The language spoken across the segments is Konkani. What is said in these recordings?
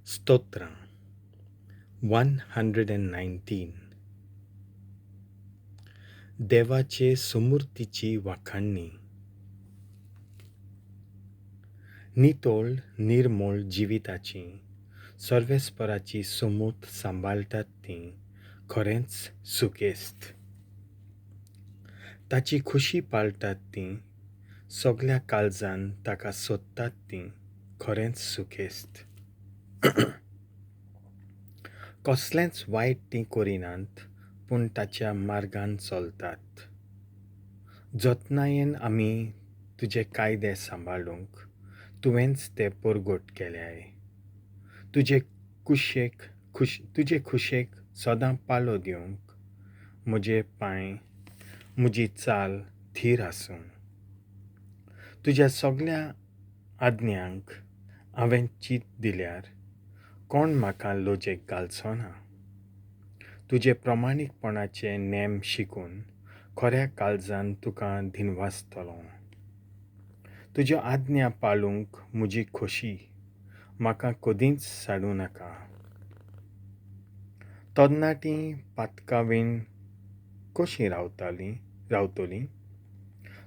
स्तोत्र 119. देवाचे सुमूर्तीची वाखाणणी. नितोळ निर्मोळ जिविताची सर्वेस्पराची सुमूत सांबाळटात ती खरेंच सुकेस्त. ताची खुशी पाळटात ती सगळ्या काळजान ताका सोदतात ती खरेंच सुकेस्त. कसलेंच वायट ती करिनात पूण ताच्या मार्गान चलतात. जतनायेन आमी तुजे कायदे सांबाळूंक तुवेंच ते परगट केल्याय. तुजे खुशेक सदां पालो दिवंक म्हजे पांय म्हजी चाल थीर आसूं. तुज्या सगळ्या आज्ञांक हांवें चीत दिल्यार कोण म्हाका लोजेक घालचो ना. तुजे प्रमाणीकपणाचे नेम शिकून खऱ्या काळजान तुका दिनवासतलो. तुज्यो आज्ञा पाळूंक म्हजी खोशी म्हाका कदींच साडूं नाका. तरणाटीं पातकावीन कशीं रावतलीं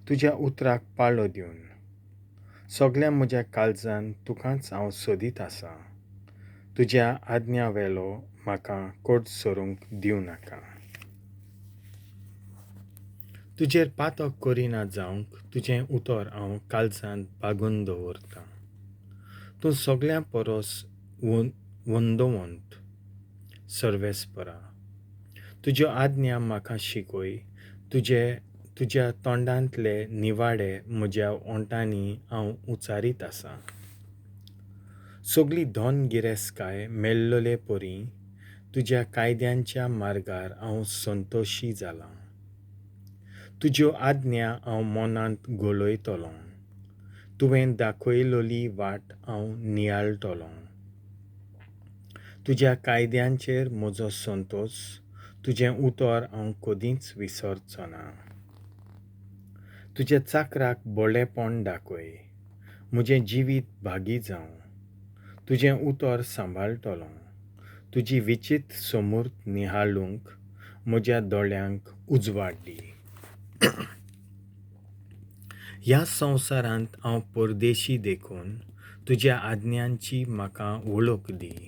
तुज्या उतराक पाळो दिवन. सगळ्या म्हज्या काळजान तुकाच हांव सोदीत आसां. तुज्या आज्ञा वेलो म्हाका कोड सरूंक दिवं नाका. तुजेर पातक करिना जावंक तुजें उतर हांव काळजांत बागून दवरतां. तूं सगळ्यां परस वंदवंत सर्वेस्परा. तुज्यो आज्ञा म्हाका शिकय. तुज्या तोंडांतले निवाडे म्हज्या ओंटांनी हांव उचारीत आसां. सगळी धन गिरेस्तकाय मेल्लोले परी तुज्या कायद्यांच्या मार्गार हांव संतोशी जालां. तुज्यो आज्ञा हांव मनांत घोळयतलों. तुवें दाखयलोली वाट हांव नियाळटलों. तुज्या कायद्यांचेर म्हजो संतोश. तुजें उतर हांव कदींच विसरचो ना. तुज्या चाकराक बळेपण दाखय. म्हजें जिवीत भागी जावं. तुजें उतर सांबाळटलों. तुजी विचित्र समूर्त निहाळूंक म्हज्या दोळ्यांक उजवाड दी. ह्या संवसारांत हांव परदेशी देखून तुज्या आज्ञांची म्हाका वळख दी.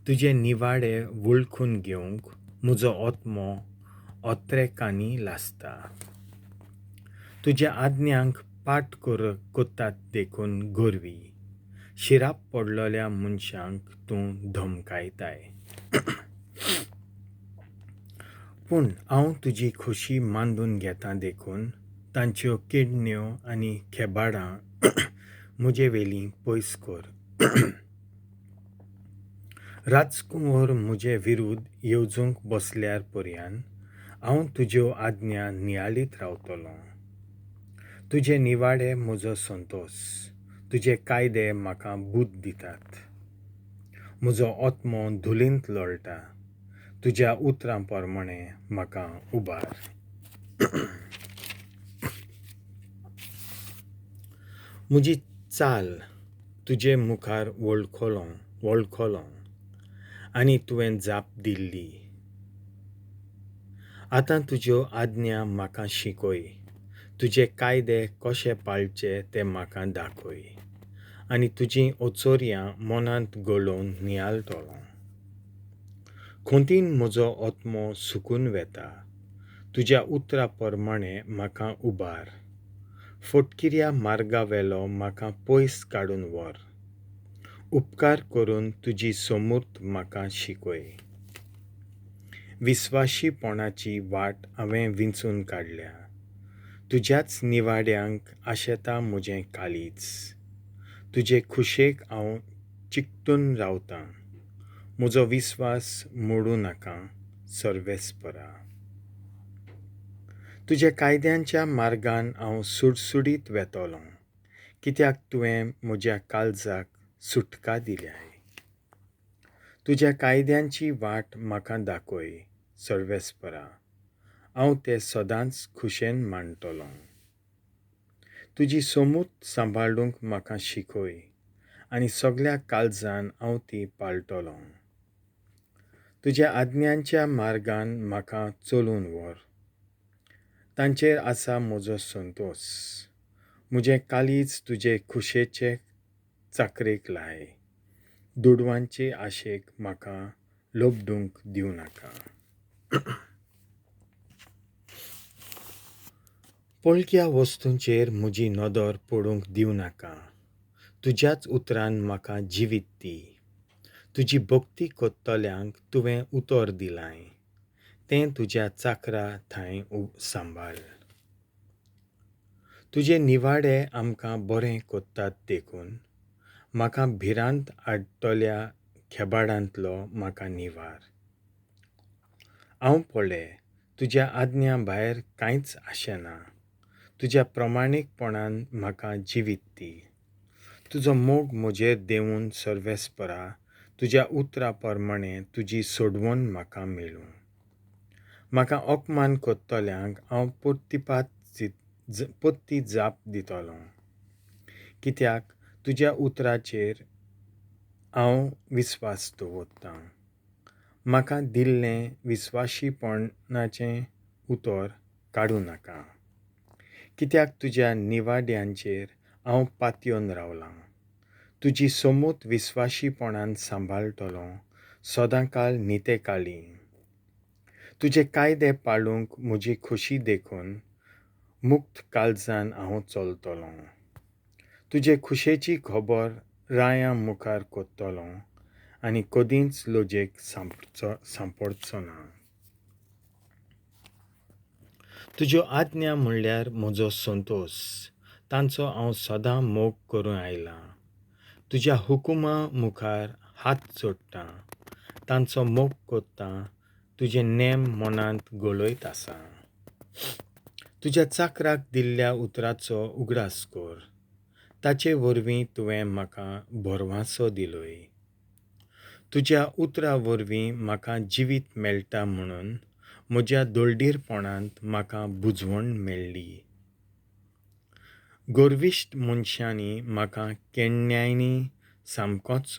तुजे निवाडे वळखून घेवंक म्हजो आत्मो ओत्रेकांनी लासता. तुज्या आज्ञांक पाट कोत्तात देखून गोरवी. शिराप पडलोल्या मनशांक तूं धमकायताय. पूण हांव तुजी खोशी मांडून घेतां देखून तांच्यो किडण्यो आनी खेबाडां म्हजे वेलीं पयस कर. राजकुंवर म्हजे विरूध्द येवजूंक बसल्यार पर्यान हांव तुज्यो आज्ञा नियाळीत रावतलों. तुजे निवाडे म्हजो संतोश. तुजे कायदे म्हाका बूद दितात. म्हजो आत्मो धुलींत लोळटा. तुज्या उतरां प्रमाणें म्हाका उबार. म्हजी चाल तुजे मुखार वळखलों आनी तुवें जाप दिल्ली. आतां तुज्यो आज्ञा म्हाका शिकय. तुजे कायदे कशे पाळचे ते म्हाका दाखय. आनी तुजीं ओचोरयां मनांत घोळोवन नियाळटलों. खोंतीन म्हजो आत्मो सुकून वेता. तुज्या उतरां प्रमाणें म्हाका उबार. फटकिऱ्या मार्गा वेलो म्हाका पयस काडून व्हर. उपकार करून तुजी समूर्त म्हाका शिकय. विस्वाशीपणाची वाट हांवें विंचून काडल्या. तुज्याच निवाड्यांक आशेता म्हजें काळीज. तुजे खुशेक हांव चिकटून रावतां. म्हजो विस्वास मोडूं नाका सर्वेस्परा. तुज्या कायद्यांच्या मार्गान हांव सुडसुडीत वेतलों. कित्याक तुवें म्हज्या काळजाक सुटका दिल्याय. तुज्या कायद्यांची वाट म्हाका दाखय सर्वेस्परा. हांव तें सदांच खुशेन मांडटलों. तुजी समूत सांबाळूंक म्हाका शिकय आनी सगळ्या काळजान हांव ती पाळटलों. तुज्या आज्ञांच्या मार्गान म्हाका चलून व्हर. तांचेर आसा म्हजो संतोश. म्हजें काळीज तुजे खुशेचे चाकरेक लाय. दुडवांचे आशेक म्हाका लोबडूंक दिवं नाका. पळक्या वस्तूंचेर म्हजी नदर पडूंक दिवं नाका. तुज्याच उतरान म्हाका जिवीत दी. तुजी भक्ती कोत्तल्यांक तुवें उतर दिलाय. तें तुज्या चाकरा थंय सांबाळ. तुजे निवाडे आमकां बरें कोत्तात देखून म्हाका भिरांत हाडटल्या खेबाडांतलो म्हाका निवार. हांव पळय तुज्या आज्ञा भायर कांयच आशेना. तुज्या प्रमाणीकपणान म्हाका जिवीत दी. तुजो मोग म्हजेर देंवून सर्वेस्परा तुज्या उतरा प्रमाणें तुजी सोडवण म्हाका मेळूं. म्हाका अपमान कोत्तल्यांक हांव पत्ती जाप दितलों. कित्याक तुज्या उतराचेर हांव विस्वास दवरतां. म्हाका दिल्लें विस्वाशीपणाचें उतर काडूं नाका. कित्याक तुज्या निवाड्यांचेर हांव पातयेवन रावलां. तुजी समूत विस्वाशीपणान सांबाळटलों सदांकाळ नितेकाळी. तुजे कायदे पाळूंक म्हजी खोशी देखून मुक्त काळजान हांव चलतलों. तुजे खुशेची खबर रायां मुखार कोत्तलों आनी कदींच लोजेक सांपडचो ना. तुज्यो आज्ञा म्हणल्यार म्हजो संतोश. तांचो हांव सदां मोग करूं आयलां. तुज्या हुकुमा मुखार हात जोडटां. तांचो मोग कोत्तां. तुजे नेम मनांत गळयत आसा. तुज्या चाकराक दिल्ल्या उतराचो उगडास कर. ताचे वरवीं तुवें म्हाका भरवंसो दिलोय. तुज्या उतरा वरवीं म्हाका जिवीत मेळटा म्हणून म्हज्या दोळडीरपणांत म्हाका बुजवण मेळ्ळी. गर्विश्ट मनशांनी म्हाका केण्ण्यांनी सामकोच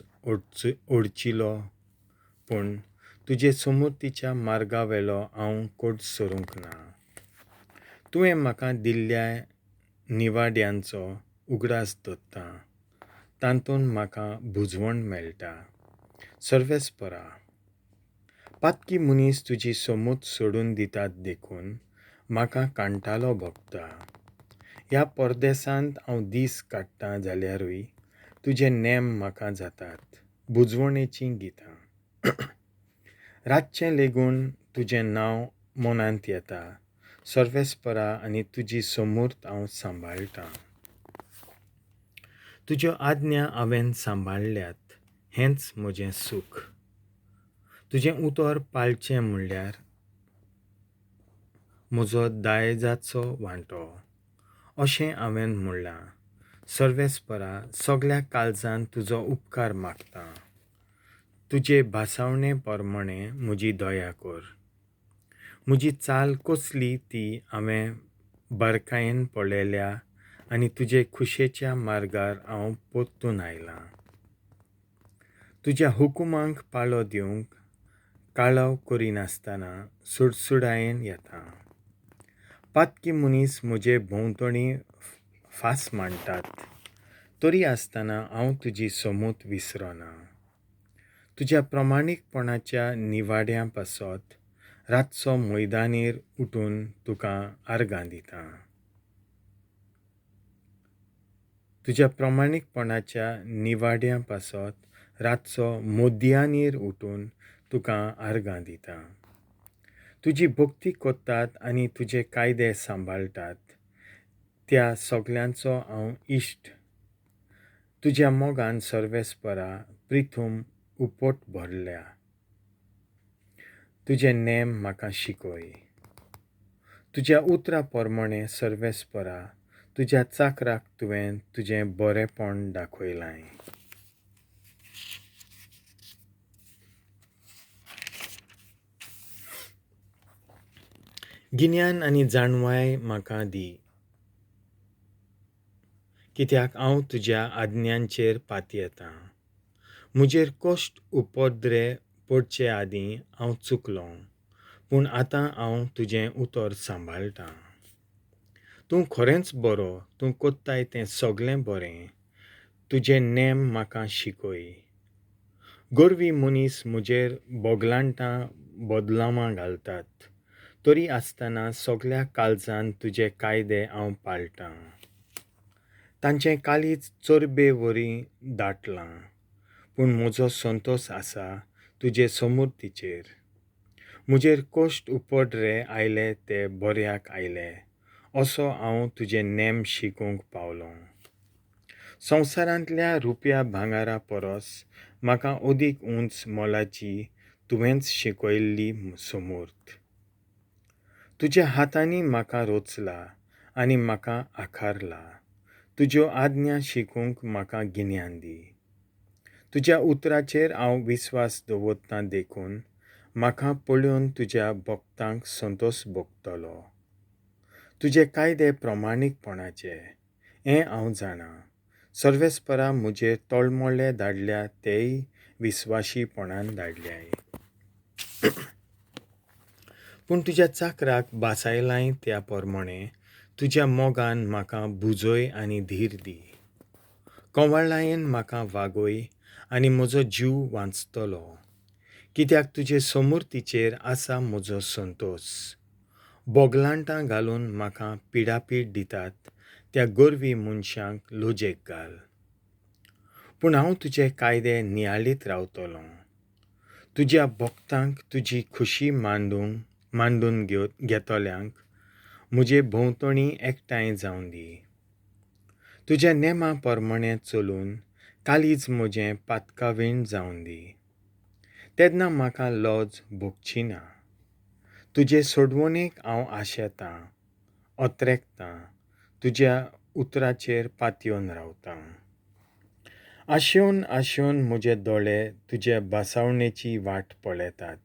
ओडचिलो पूण तुजे समृद्धीच्या मार्गावेलो हांव कोड सरूंक ना. तुवें म्हाका दिल्ल्या निवाड्यांचो उगडास धरता. तातूंत म्हाका बुजवण मेळटा. सर्वेस्परा पातकी मनीस तुजी समूत सोडून दितात देखून म्हाका कांटालो भोगता. ह्या परदेसांत हांव दीस काडटां जाल्यारूय तुजे नेम म्हाका जातात. बुजवणेचीं गितां. रातचें लेगून तुजें नांव मनांत येता. सर्वेस्परा आनी तुजी समूर्त हांव सांबाळटां. तुज्यो आज्ञा हांवें सांबाळल्यात हेंच म्हजें सूख. तुजें उतर पाळचें म्हणल्यार म्हजो दायजाचो वांटो अशें हांवें म्हणलां. सर्वेस्परा सगळ्या काळजान तुजो उपकार मागतां. तुजे भासावणे प्रमाणें म्हजी दया कर. म्हजी चाल कसली ती हांवें बारकायेन पळयल्या आनी तुजे खुशेच्या मार्गार हांव परतून आयलां. तुज्या हुकुमांक पाळो दिवंक काळाव करिनासतना सुडसुडायेन येता. पातकी मनीस म्हजे भोंवतणी फास मांडटात. तरी आसतना हांव तुजी समूत विसरना. तुज्या प्रमाणीकपणाच्या निवाड्यां पासत रातचो मैदानीर उठून तुका आर्गां दितां. तुज्या प्रमाणीकपणाच्या निवाड्यां पासत रातचो मोदयानीर उठून तुका आर्गां दितां. तुजी भक्ती कोत्तात आनी तुजे कायदे सांबाळटात त्या सगळ्यांचो हांव इश्ट. तुज्या मोगान सर्वेस्परा प्रिथूम उपोट भरल्या. तुजे नेम म्हाका शिकय. तुज्या उतरा प्रमाणें सर्वेस्परा तुज्या चाकराक तुवें तुजें बरेंपण दाखयलां. गिन्यान आनी जाणवाय म्हाका दी. कित्याक हांव तुज्या आज्ञांचेर पातयेतां. म्हजेर कश्ट उपद्रे पडचे आदीं हांव चुकलों, पूण आतां हांव तुजें उतर सांबाळटां. तूं खरेंच बरो, तूं कोत्ताय तें सगळें बरें, तुजे नेम म्हाका शिकय. गोरवी मनीस म्हजेर बोगलांटां बदलावां घालतात, तरी आसतना सगळ्या काळजान तुजे कायदे हांव पाळटां. तांचें काळीज चरबे वरी दाटलां, पूण म्हजो संतोश आसा तुजे समृद्धीचेर. म्हजेर कश्ट उपड्रे आयले ते बऱ्याक आयले, असो हांव तुजे नेम शिकूंक पावलों. संवसारांतल्या रुपया भांगारा परस म्हाका अदीक उंच मोलाची तुवेंच शिकयल्ली समूर्त. तुज्या हातांनी म्हाका रोचला आनी म्हाका आकारला. तुज्यो आज्ञा शिकूंक म्हाका गिन्यान दी. तुज्या उतराचेर हांव विस्वास दवरतां देखून म्हाका पळोवन तुज्या भक्तांक संतोश भोगतलो. तुजे कायदे प्रमाणीकपणाचे हें हांव जाणां. सर्वेस्परा म्हजेर तळमळे धाडल्या तेय विस्वाशीपणान धाडल्याय. पूण तुज्या चाकराक बासायलाय त्या प्रमाणें तुज्या मोगान म्हाका बुजय आनी धीर दी. कोंवाळायेन म्हाका वागय आनी म्हजो जीव वाचतलो, कित्याक तुजे समृद्धीचेर आसा म्हजो संतोश. बोगलांटां घालून म्हाका पिडापीड दितात त्या गोरवी मनशांक लोजेक घाल. पूण हांव तुजे कायदे नियाळीत रावतलों. तुज्या भक्तांक तुजी खुशी मांडून घेतल्यांक म्हजे भोंवतणी एकठांय जावन दी. तुज्या नेमा प्रमाणें चलून काळीज म्हजें पातकावीण जावन दी. तेन्ना म्हाका लज भोगची ना. तुजे सोडवणेक हांव आशेतां, ओत्रेकतां, तुज्या उतराचेर पातयेवन रावतां. आशेवन म्हजे दोळे तुजे बासावणेची वाट पळयतात.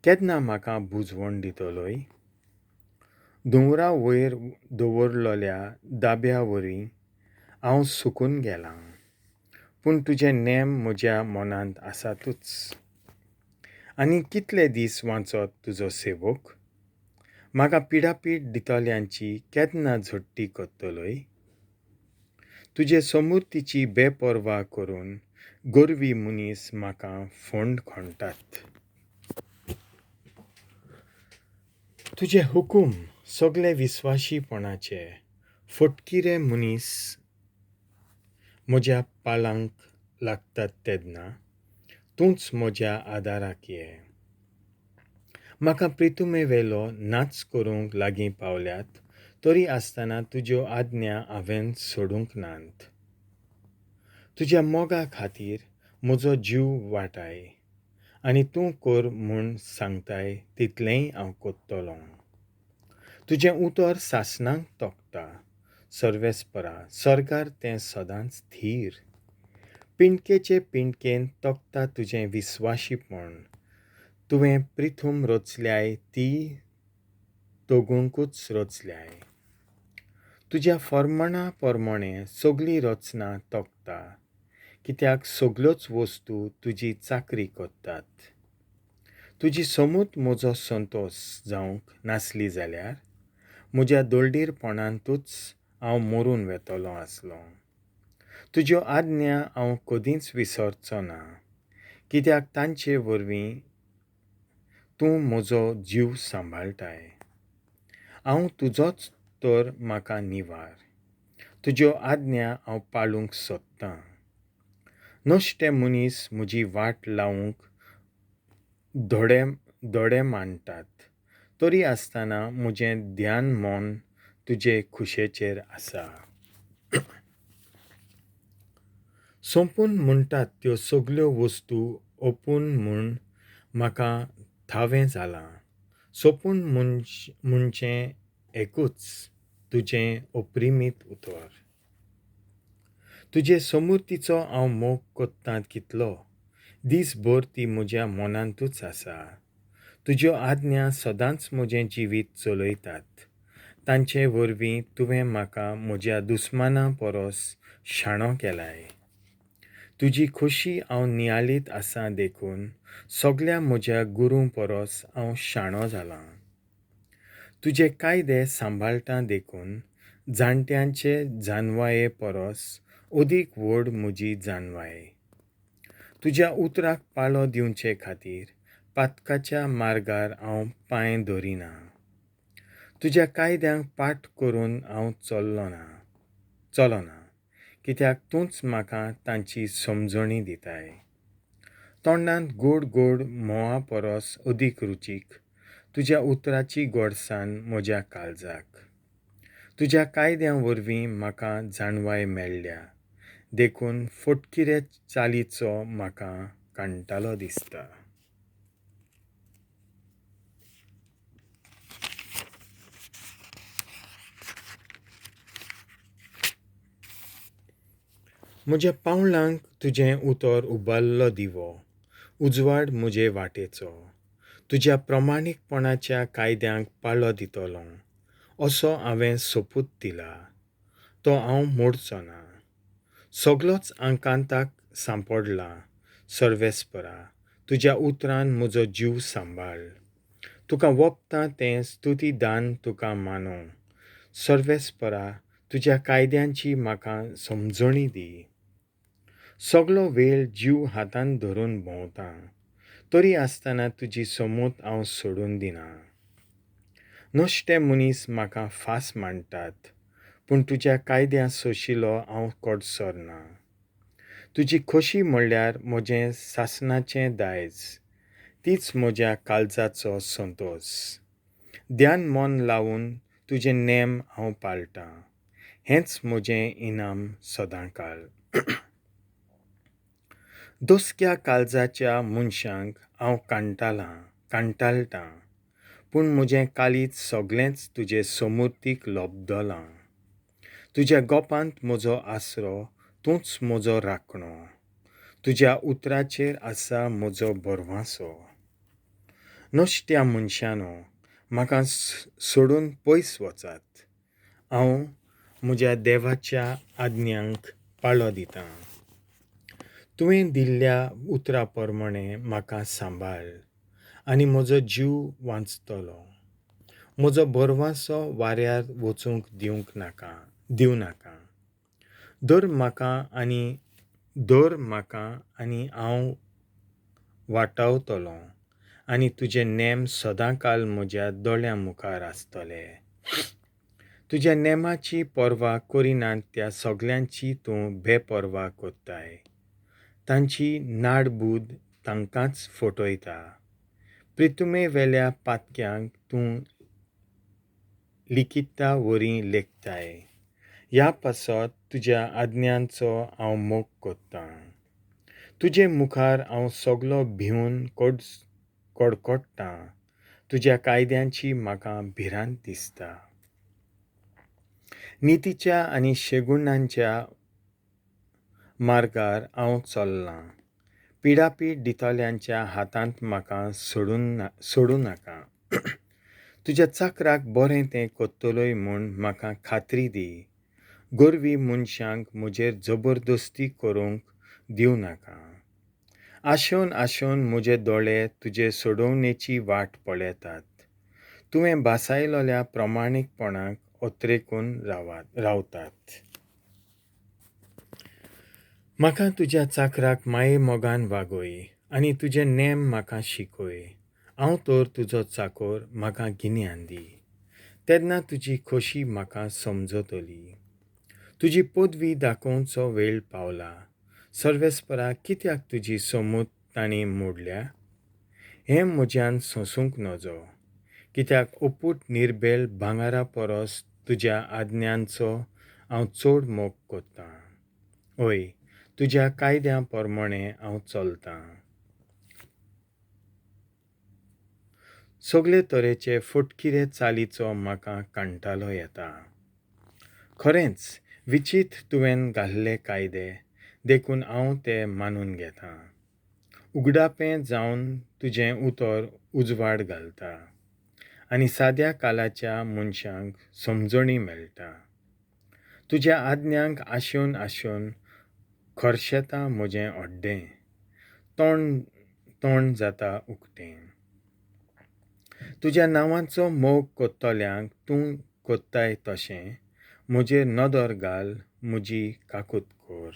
केन्ना म्हाका बुजवण दितलोय? दोंगरा वयर दवरलोल्या दाब्या वरी हांव सुकून गेलां, पूण तुजे नेम म्हज्या मनांत आसातूच. आनी कितले दीस वाचत तुजो सेवक? म्हाका पिडापीड दितल्यांची केन्ना झडटी कोत्तलोय? तुजे समृद्धीची बेपर्वा करून गोरवी मनीस म्हाका फोंड खणटात. तुजे हुकूम सगळे विस्वाशीपणाचे. फटकिरे मनीस म्हज्या पालांक लागतात तेन्ना तूंच म्हज्या आदाराक ये. म्हाका प्रितुमे वेलो नाच करूंक लागीं पावल्यात, तरी आसतना तुज्यो आज्ञा हांवें सोडूंक नात. तुज्या मोगा खातीर म्हजो जीव वाटाय, आनी तूं कर म्हूण सांगताय तितलेंय हांव कोत्तलों. तुजें उतर सासणांक तोखता. सर्वेस्परा सरकार तें सदांच थीर. पिणकेचे पिणकेन तोखता तुजें विस्वाशीपण. तुवें प्रिथूम रचल्याय ती दोगूंकूच रचल्याय. तुज्या फर्माना प्रमाणें सगळी रचना तोखता, कित्याक सगळ्योच वस्तू तुजी चाकरी कोत्तात. तुजी समूत म्हजो संतोश जावंक नासली जाल्यार म्हज्या दोळडीरपणांतूच हांव मरून वेतलों आसलों. तुज्यो आज्ञा हांव कदींच विसरचो ना, कित्याक तांचे वरवीं तूं म्हजो जीव सांबाळटाय. हांव तुजोच तर म्हाका निवार. तुज्यो आज्ञा हांव पाळूंक सोदतां. नश्टे मनीस म्हजी वाट लावंक दोळे मांडटात, तरी आसतना म्हजें ध्यान मोन तुजे खुशेचेर आसा. सोंपून म्हणटात त्यो सगळ्यो वस्तू ओपून म्हूण म्हाका थावें जालां. सोपून म्हणचें एकूच तुजें अप्रिमीत उतर. तुजे समृद्धीचो हांव मोग कोत्तां कितलो, दीसभर ती म्हज्या मनांतूच आसा. तुज्यो आज्ञा सदांच म्हजें जिवीत चलयतात. तांचे वरवीं तुवें म्हाका म्हज्या दुस्मानां परस शाणो केलाय. तुजी खोशी हांव नियाळीत आसां देखून सगळ्या म्हज्या गुरूं परस हांव शाणो जालां. तुजे कायदे सांबाळटा देखून जाणट्यांचे जानवाये परस अदीक व्हड म्हजी जानवाय. तुज्या उतराक पाळो दिवचे खातीर पातकाच्या मार्गार हांव पांय दवरिना. तुज्या कायद्यांक पाठ करून हांव चलोना, कित्याक तूंच म्हाका तांची समजणी दिताय. तोंडांत गोड गोड म्होंवा परस अदीक रुचीक तुज्या उतराची गोडसाण म्हज्या काळजाक. तुज्या कायद्यां वरवीं म्हाका जाणवाय मेळ्ळ्या देखून फटकिरे चालीचो म्हाका कंटाळो दिसता. म्हज्या पावलांक तुजें उतर उबाल्लो दिवो, उजवाड म्हजे वाटेचो. तुज्या प्रमाणीकपणाच्या कायद्यांक पाळो दितलो असो हांवें सोपूत दिला. तो हांव मोडचो ना. सगलोच आंकांताक सांपडला. सर्वेस्परा, तुज्या उतरान म्हजो जीव सांबाळ. तुका वोपता तें स्तुतीदान तुका मानो. सर्वेस्परा, तुज्या कायद्यांची म्हाका समजणी दी. सगलो वेळ जीव हातान धरून भोंवता, तरी आसतना तुजी समूत हांव सोडून दिना. नश्टे मनीस म्हाका फास मांडटात, पूण तुज्या कायद्यां सोशिलो हांव कोडसर ना. तुजी खोशी म्हणल्यार म्हजें सासणाचें दायज, तीच म्हज्या काळजाचो संतोश. ध्यान मन लावून तुजे नेम हांव पाळटां, हेंच म्हजें इनाम सदांकाळ. दोसक्या काळजाच्या मनशांक हांव कांटाळटां, पूण म्हजें काळीज सगळेंच तुजे समृद्धीक लोबदलां. तुज्या गोपांत म्हजो आसरो, तूंच म्हजो राखणो. तुज्या उतराचेर आसा म्हजो भरवंसो. नश्ट्या मनशांनो, म्हाका सोडून पयस वचात. हांव म्हज्या देवाच्या आज्ञांक पाळो दितां. तुवें दिल्ल्या उतरा प्रमाणें म्हाका सांबाळ आनी म्हजो जीव वाचतलो. म्हजो भरवंसो वाऱ्यार वचूंक दिवं नाका. धर म्हाका आनी हांव वाटावतलों, आनी तुजे नेम सदांकाळ म्हज्या दोळ्यां मुखार आसतले. तुज्या नेमाची पर्वा करिनात त्या सगळ्यांची तूं बेपर्वा कोत्ताय. तांची नाडबूद तांकांच फटयता. प्रितुमे वेल्या पातक्यांक तूं लिखिता वरी लेखताय. ह्या पासत तुज्या आज्ञांचो हांव मोग कोत्तां. तुजे मुखार हांव सगलो भिवन कडकडटां. तुज्या कायद्यांची म्हाका भिरांत दिसता. नितीच्या आनी शेगुणांच्या मार्गार हांव चल्लां. पिडापीड दितल्यांच्या हातांत म्हाका सोडूं नाका. तुज्या चाकराक बरें तें कोत्तलोय म्हूण म्हाका खात्री दी. गोरवी मनशांक म्हजेर जबरदस्ती करूंक दिवं नाका. आशेवन म्हजे दोळे तुजे सोडवणेची वाट पळयतात. तुवें भासायलोल्या प्रमाणीकपणाक ओत्रेकून रावतात. म्हाका तुज्या चाकराक माये मोगान वागय आनी तुजे नेम म्हाका शिकय. हांव तर तुजो चाकोर, म्हाका गिन्यान दी. तेन्ना तुजी खोशी म्हाका समजतली. तुजी पदवी दाखोवचो वेळ पावला. सर्वेस्परा, कित्याक तुजी समूत तांणी मोडल्या? हें म्हज्यान सोंसूंक नजो, कित्याक ओपूट निर्बेल भांगारा परस तुज्या आज्ञांचो हांव चड मोग कोत्तां. हय, तुज्या कायद्यां प्रमाणें हांव चलतां. सगळे तरेचे फटकिरे चालीचो म्हाका कंटाळो येता. खरेंच विचित्र तुवें घाल्ले कायदे देखून हांव ते मानून घेतां. उगडापें जावन तुजें उतर उजवाड घालता आनी साद्या कालाच्या मनशांक समजणी मेळटा. तुज्या आज्ञांक आशून आशून खर्शेता म्हजें ओड्डें, तोंड तोंड जाता उक्तें. तुज्या नांवाचो मोग कोत्तोल्यांक तूं कोत्ताय तशें म्हजेर नदर घाल, म्हजी काकूत कोर.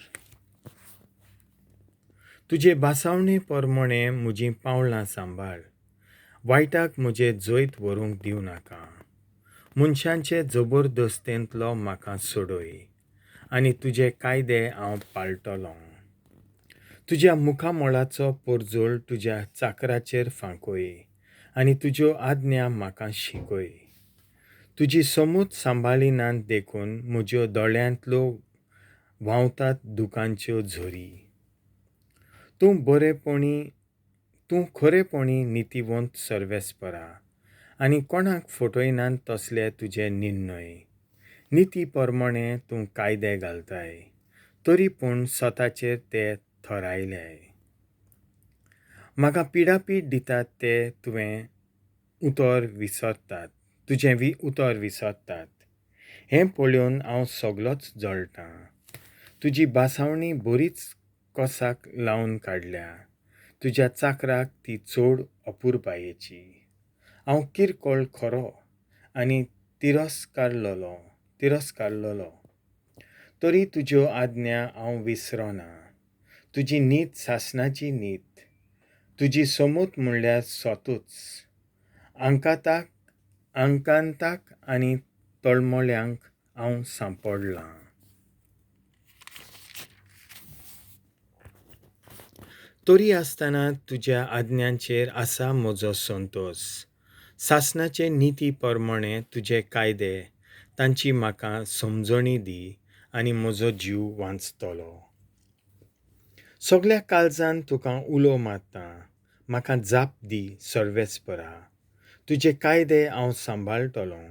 तुजे बासावणे पोरमोणें म्हजीं पावलां सांबाळ, वायटाक म्हजें जैत व्हरूंक दिवं नाका. मनशांचे जबरदस्तेंतलो म्हाका सोडय, आनी तुजे कायदे हांव पाळटलों. तुज्या मुखामोळाचो पोरजोळ तुज्या चाकराचेर फांकय, आनी तुज्यो आज्ञा म्हाका शिकय. तुजी समूत सांबाळिनात देखून म्हज्यो दोळ्यांतल्यो व्हांवतात दुखांच्यो झरी. तूं खरेपणी नितीवंत सर्वेस्परा, आनी कोणाक फटयनात तसले तुजे निर्णय. निती पोरमोणें तूं कायदे घालताय, तरी पूण स्वताचेर ते थरायल्याय. म्हाका पिडापीड दितात ते तुजें उतर विसरतात. हें पळोवन हांव सगलोच जळटां. तुजी बासावणी बरीच कोसाक लावन काडल्या, तुज्या चाकराक ती चड अपुरबायेची. हांव किरकोळ खरो आनी तिरस्कारलोलो, तरी तुज्यो आज्ञा हांव विसरोना. तुजी नीत सासणाची नीत, तुजी समूत म्हणल्यार सोतूच. आंकांताक आनी तळमळ्यांक हांव सांपडलां. तरी आसतना तुज्या आज्ञांचेर आसा म्हजो संतोश. सासणाचे निती पोरमोणें तुजे कायदे, तांची म्हाका समजणी दी, आनी म्हजो जीव वाचतलो. सगल्या काळजान तुका उलो मारतां, म्हाका जाप दी सर्वेस्परा. तुजे कायदे हांव सांबाळटलों.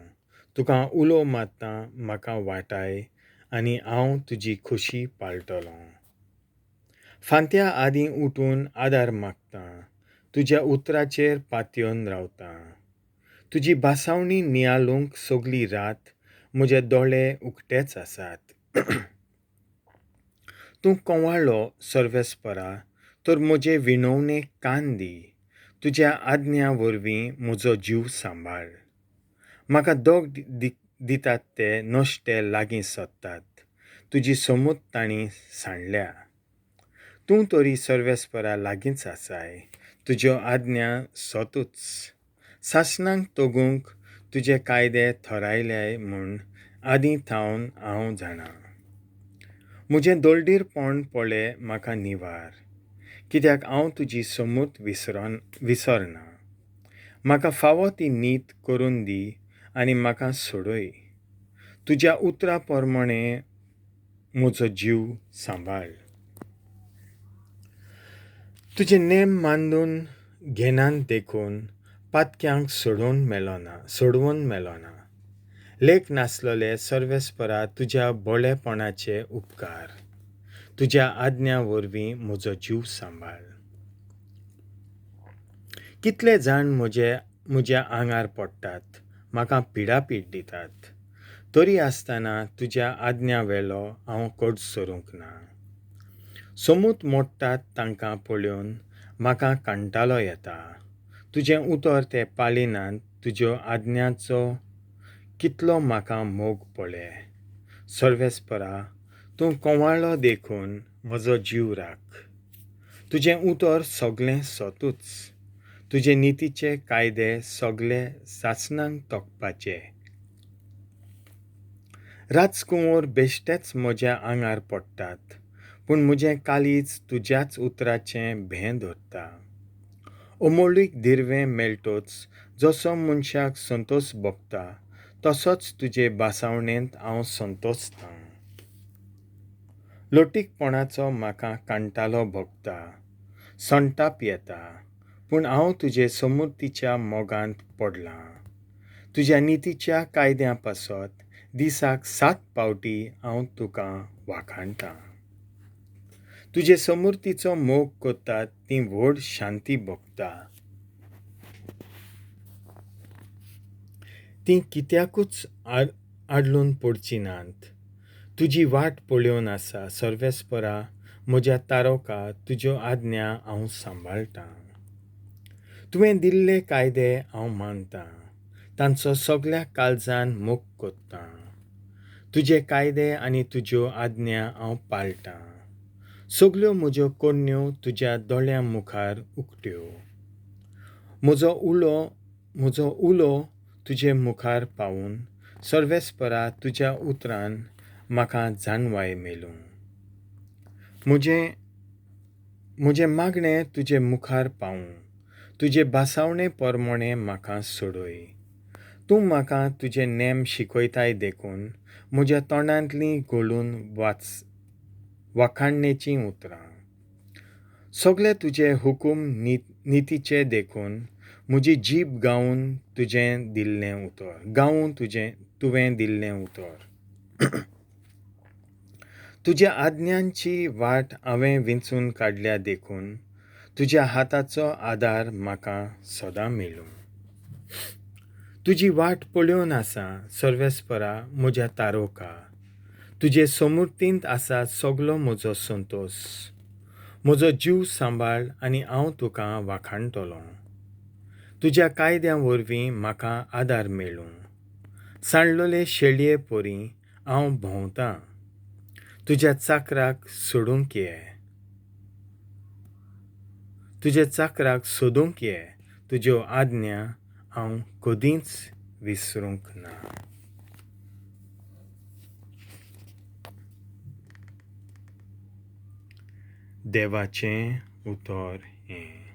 तुका उलो मारतां म्हाका वाटाय, आनी हांव तुजी खोशी पाळटलों. फांत्या आदीं उठून आदार मागतां, तुज्या उतराचेर पातयेवन रावतां. तुजी बासावणी नियाळूंक सगली रात म्हजे दोळे उक्तेच आसात. तूं कोंवाळ्ळो सर्वेस्परा, तर म्हजे विणवणेक कान दी. तुज्या आज्ञा वरवीं म्हजो जीव सांबाळ. म्हाका दोग दितात ते नश्टे लागीं सोदतात, तुजी समूत तांणी सांडल्या. तूं तरी सर्वेस्परा लागींच आसाय, तुज्यो आज्ञा सोतूच. सासणांक तोगूंक तुजे कायदे थरायल्याय म्हूण आदीं थावन हांव जाणां. म्हजें दोलडीरपण पळय म्हाका निवार, कित्याक हांव तुजी समूत विसरना. म्हाका फावो ती नीत करून दी, आनी म्हाका सोडय. तुज्या उतरा पोरमोणें म्हजो जीव सांबाळ. तुजे नेम मांडून घेनात देखून पातक्यांक सोडवून मेलोना. लेख नासलोले सर्वेस्परा तुज्या बोळेपणाचे उपकार. तुज्या आज्ञा वरवीं म्हजो जीव सांबाळ. कितले जाण म्हज्या आंगार पडटात, म्हाका पिडापीड दितात. तरी आसतना तुज्या आज्ञा वेलो हांव कट सरूंक ना. समूत मोडटात तांकां पळोवन म्हाका कांटालो येता. तुजें उतर ते पाळिनात, तुज्यो आज्ञांचो कितलो म्हाका मोग पळय. सर्वेस्परा, तूं कोंवाळ्ळो देखून म्हजो जीव राख. तुजें उतर सगलें सोतूच. तुजे नितीचे कायदे सगले सासणांक तोखपाचे. राजकुंवर बेश्टेच म्हज्या आंगार पडटात, पूण म्हजें काळीज तुज्याच उतराचें भें धरता. अमोलीक दिर्वें मेळटोच जसो मनशाक संतोश भोगता, तसोच तुजे बासावणेंत हांव संतोशतां. लोटीकपणाचो म्हाका कांटालो भोगता, संताप येता, पूण हांव तुजे समृद्धीच्या मोगांत पडलां. तुज्या नितीच्या कायद्यां पासत दिसाक 7 पावटी हांव तुका वाखाणटां. तुजे समृद्धीचो मोग कोत्तात ती व्हड शांती भोगता. ती कित्याकूच आडलून पडची नात. तुजी वाट पळोवन आसा सर्वेस्परा म्हज्या तारोका, तुज्यो आज्ञा हांव सांबाळटां. तुवें दिल्ले कायदे हांव मानतां, तांचो सगळ्या काळजान मोग कोत्तां. तुजे कायदे आनी तुज्यो आज्ञा हांव पाळटां. सगल्यो म्हज्यो कोडण्यो तुज्या दोळ्यां मुखार उक्त्यो. म्हजो उलो तुजे मुखार पावून सर्वेस्परा तुज्या उतरान म्हाका जाणवाय मेलूं. म्हजें मागणें तुजे मुखार पावूं, तुजे बासावणे पोरमोणें म्हाका सोडय. तूं म्हाका तुजे नेम शिकयताय देखून म्हज्या तोंडांतलीं घोळून वाखाणणेचीं उतरां. सगळे तुजे हुकूम नितीचे देखून म्हजी जीब गावून तुवें दिल्लें उतर. तुज्या आज्ञांची वाट हांवें विंचून काडल्या देखून तुज्या हाताचो आदार म्हाका सदां मेलूं. तुजी वाट पळोवन आसा सर्वेस्परा म्हज्या तारोका. तुजे समृद्धींत आसा सगलो म्हजो संतोश. म्हजो जीव सांबाळ आनी हांव तुका वाखाणटलों. तुज्या कायद्यां वरवीं म्हाका आदार मेळूं. सांडलोले शेळये परी हांव भोंवतां. तुज्या चाकराक सोदूंक ये. तुज्यो आज्ञा हांव कदींच विसरूंक ना. देवाचें उतर हें.